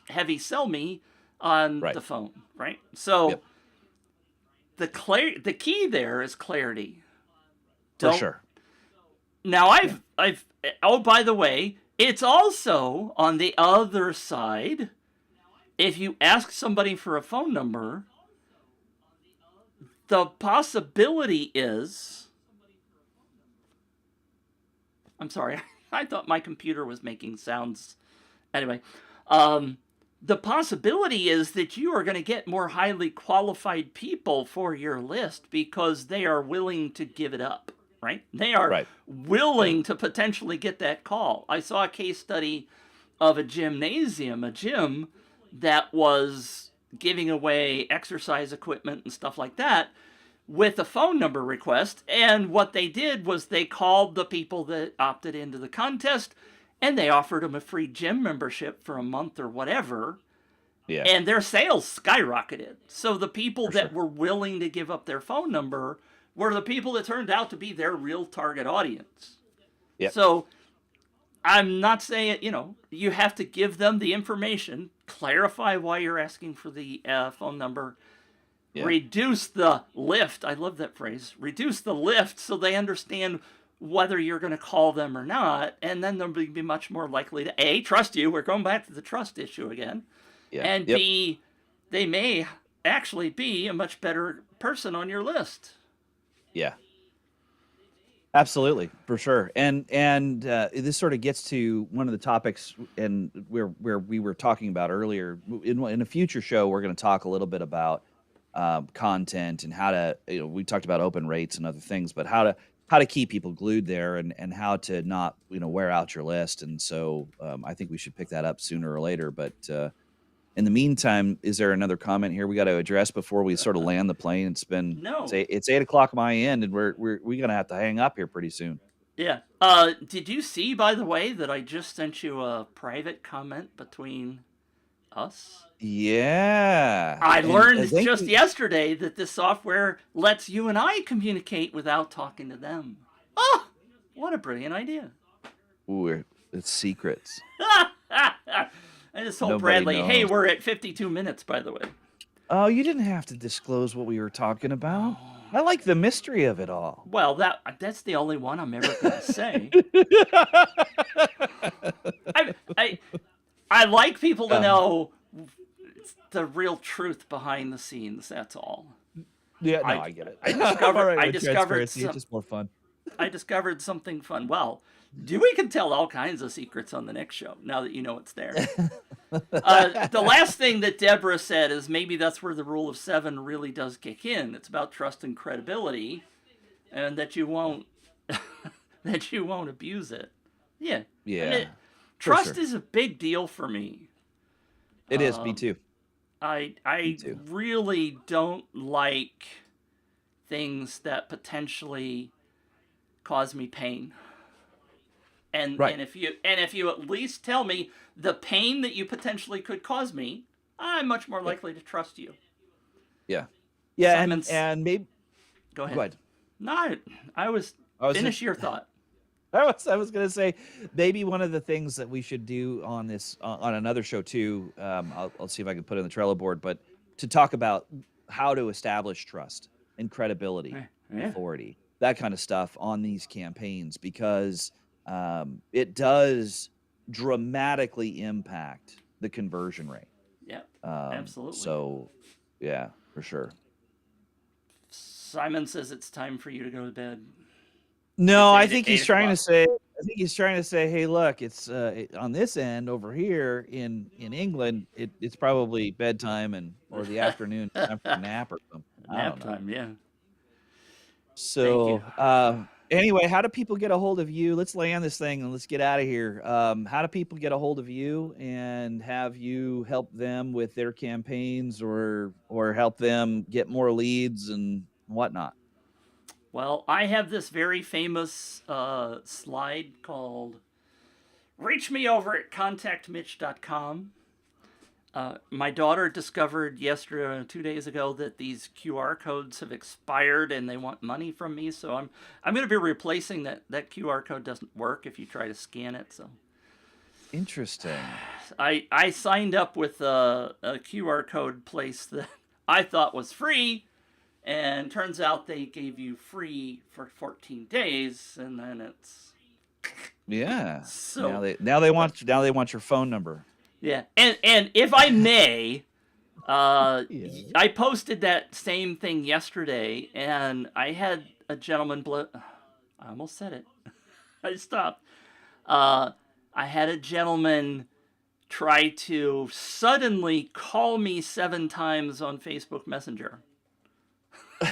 heavy sell me on Right. the phone, right? So Yep. the key there is clarity. For Don't sure. Now Yeah. I've oh, by the way, it's also on the other side. If you ask somebody for a phone number, the possibility is, I'm sorry, I thought my computer was making sounds. Anyway, the possibility is that you are going to get more highly qualified people for your list because they are willing to give it up, right? They are Right. willing to potentially get that call. I saw a case study of a gym that was giving away exercise equipment and stuff like that with a phone number request. And what they did was they called the people that opted into the contest and they offered them a free gym membership for a month or whatever. Yeah. And their sales skyrocketed. So the people For that sure. were willing to give up their phone number were the people that turned out to be their real target audience. Yep. So I'm not saying, you have to give them the information, clarify why you're asking for the phone number, Yeah. reduce the lift. I love that phrase. Reduce the lift so they understand whether you're going to call them or not. And then they'll be much more likely to A, trust you. We're going back to the trust issue again. Yeah. And Yep. B, they may actually be a much better person on your list. Yeah. Absolutely, for sure. And this sort of gets to one of the topics and where we were talking about earlier. In a future show, we're going to talk a little bit about content and how to, we talked about open rates and other things, but how to keep people glued there and how to not, wear out your list. And so I think we should pick that up sooner or later. But in the meantime, is there another comment here we got to address before we sort of land the plane? No. It's 8 o'clock my end, and we're gonna have to hang up here pretty soon. Yeah. Did you see, by the way, that I just sent you a private comment between us? Yeah, I and learned thank just you. yesterday that this software lets you and I communicate without talking to them. Oh, what a brilliant idea. Ooh, it's secrets. I just told Nobody Bradley, hey, knows. we're at 52 minutes, by the way. Oh, you didn't have to disclose what we were talking about. I like the mystery of it all. Well, that's the only one I'm ever going to say. I like people to know the real truth behind the scenes. That's all. Yeah, no, I get it. I I'm discovered. all right I with discovered. transparency. It's just more fun. I discovered something fun. Well, we can tell all kinds of secrets on the next show. Now that you know it's there. The last thing that Deborah said is maybe that's where the rule of 7 really does kick in. It's about trust and credibility, and that you won't abuse it. Yeah. Yeah, I mean, for trust sure. is a big deal for me. It is. Me too. I Me too. really don't like things that potentially cause me pain. And Right. and if you at least tell me the pain that you potentially could cause me, I'm much more Yep. likely to trust you. Yeah. Yeah, Simon's, and maybe go ahead. go ahead. No, I was I was finish your thought. I was gonna say maybe one of the things that we should do on this on another show too. I'll see if I can put it in the Trello board, but to talk about how to establish trust and credibility, Yeah. authority, that kind of stuff on these campaigns because it does dramatically impact the conversion rate. Yeah, absolutely. So, yeah, for sure. Simon says it's time for you to go to bed. No, It's I eight think eight he's trying to o'clock. say. I think he's trying to say, hey, look, it's on this end over here in England. It's probably bedtime or the afternoon time for a nap or something. I Nap don't know. time, yeah. Thank you. So, anyway, how do people get a hold of you? Let's land this thing and let's get out of here. How do people get a hold of you and have you help them with their campaigns or help them get more leads and whatnot? Well, I have this very famous slide called Reach Me Over at contactmitch.com. My daughter discovered yesterday, 2 days ago, that these QR codes have expired and they want money from me. So I'm going to be replacing that. That QR code doesn't work if you try to scan it. So Interesting. I signed up with a QR code place that I thought was free, and turns out they gave you free for 14 days, and then it's Yeah. so. Now they want your phone number. Yeah, and if I may, Yeah. I posted that same thing yesterday, and I had a gentleman. I almost said it. I stopped. Uh, I had a gentleman try to suddenly call me 7 times on Facebook Messenger.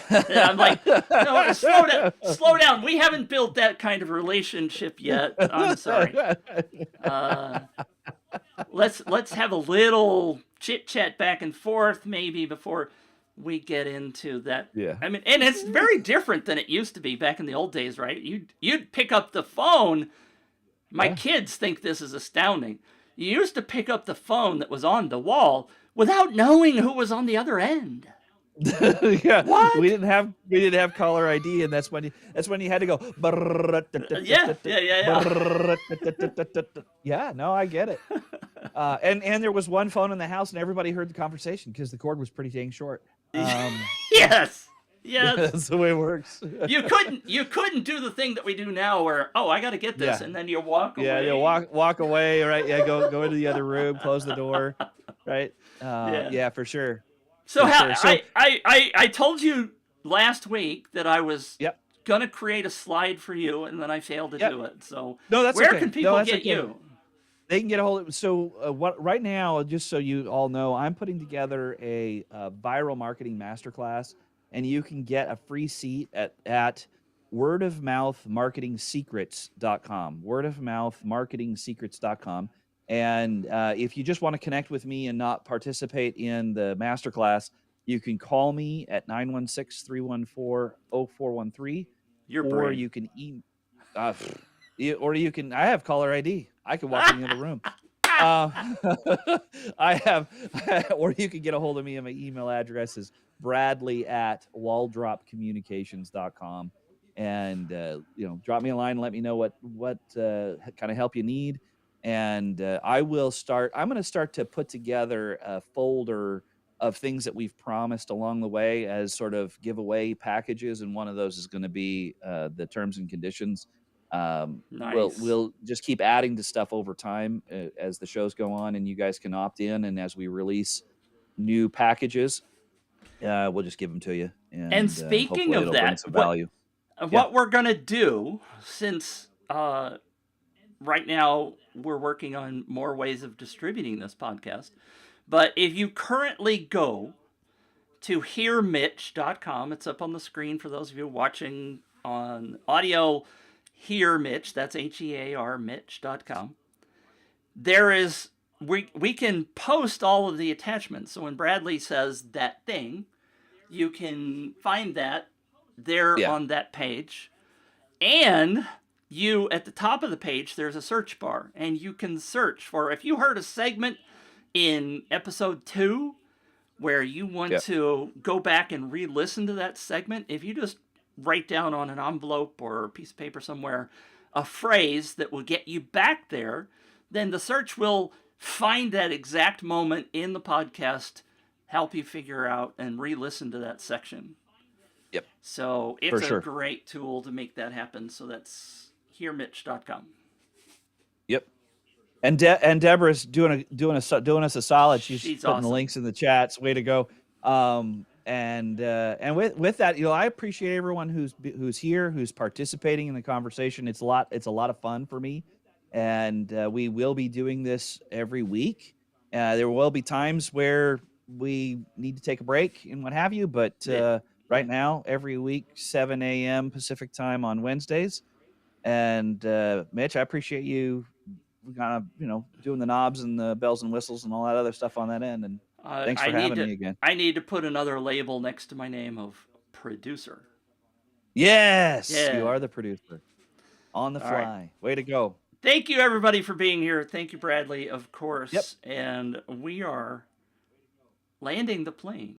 And I'm like, no, slow down, slow down. We haven't built that kind of relationship yet. I'm sorry. Let's have a little chit chat back and forth maybe before we get into that. Yeah. I mean, and it's very different than it used to be back in the old days, right? You'd pick up the phone. My Yeah. kids think this is astounding. You used to pick up the phone that was on the wall without knowing who was on the other end. Yeah, What? we didn't have caller ID, and that's when you had to go. Yeah. Yeah, no, I get it. And there was one phone in the house, and everybody heard the conversation because the cord was pretty dang short. Yes. Yes. That's the way it works. You couldn't do the thing that we do now where, oh, I got to get this, Yeah. and then you walk away. Yeah, walk away, right? Yeah, go into the other room, close the door, right? Yeah, for sure. So For how sure. I told you last week that I was Yep. gonna create a slide for you, and then I failed to Yep. do it. So No, that's where okay. can No, people that's get okay. you? They can get a hold of. So what right now, just so you all know, I'm putting together a viral marketing masterclass, and you can get a free seat at wordofmouthmarketingsecrets.com. Wordofmouthmarketingsecrets.com. And if you just want to connect with me and not participate in the masterclass, you can call me at 916-314-0413, Your or brain. you can or you can. I have caller ID. I can walk in the other room. I have, or you can get a hold of me. And my email address is bradley@walldropcommunications.com. And drop me a line and let me know what kind of help you need. And I'm going to start to put together a folder of things that we've promised along the way as sort of giveaway packages, and one of those is going to be the terms and conditions. Nice. We'll just keep adding to stuff over time as the shows go on, and you guys can opt in. And as we release new packages, we'll just give them to you, And and speaking hopefully of it'll bring that, some value. Yeah. what we're gonna do, since right now we're working on more ways of distributing this podcast, but if you currently go to hearmitch.com, it's up on the screen for those of you watching on audio. Hear Mitch, that's HEAR Mitch.com. There is we can post all of the attachments. So when Bradley says that thing, you can find that there Yeah. on that page. And you at the top of the page there's a search bar, and you can search for, if you heard a segment in episode 2 where you want to go back and re-listen to that segment, if you just write down on an envelope or a piece of paper somewhere a phrase that will get you back there, then the search will find that exact moment in the podcast, help you figure out and re-listen to that section. Yep. So it's a great tool to make that happen. So that's hearmitch.com. Yep. And Deborah's doing us a solid. She's She's putting the awesome. links in the chats. Way to go. And with that, I appreciate everyone who's here, who's participating in the conversation. It's a lot of fun for me, and we will be doing this every week. There will be times where we need to take a break and what have you, but right now, every week, 7 a.m. Pacific time on Wednesdays. And Mitch, I appreciate you kind of doing the knobs and the bells and whistles and all that other stuff on that end. And thanks for having me again. I need to put another label next to my name of producer. Yes, you Yeah. are the producer on the All fly. right. Way to go. Thank you, everybody, for being here. Thank you, Bradley, of course. Yep. And we are landing the plane.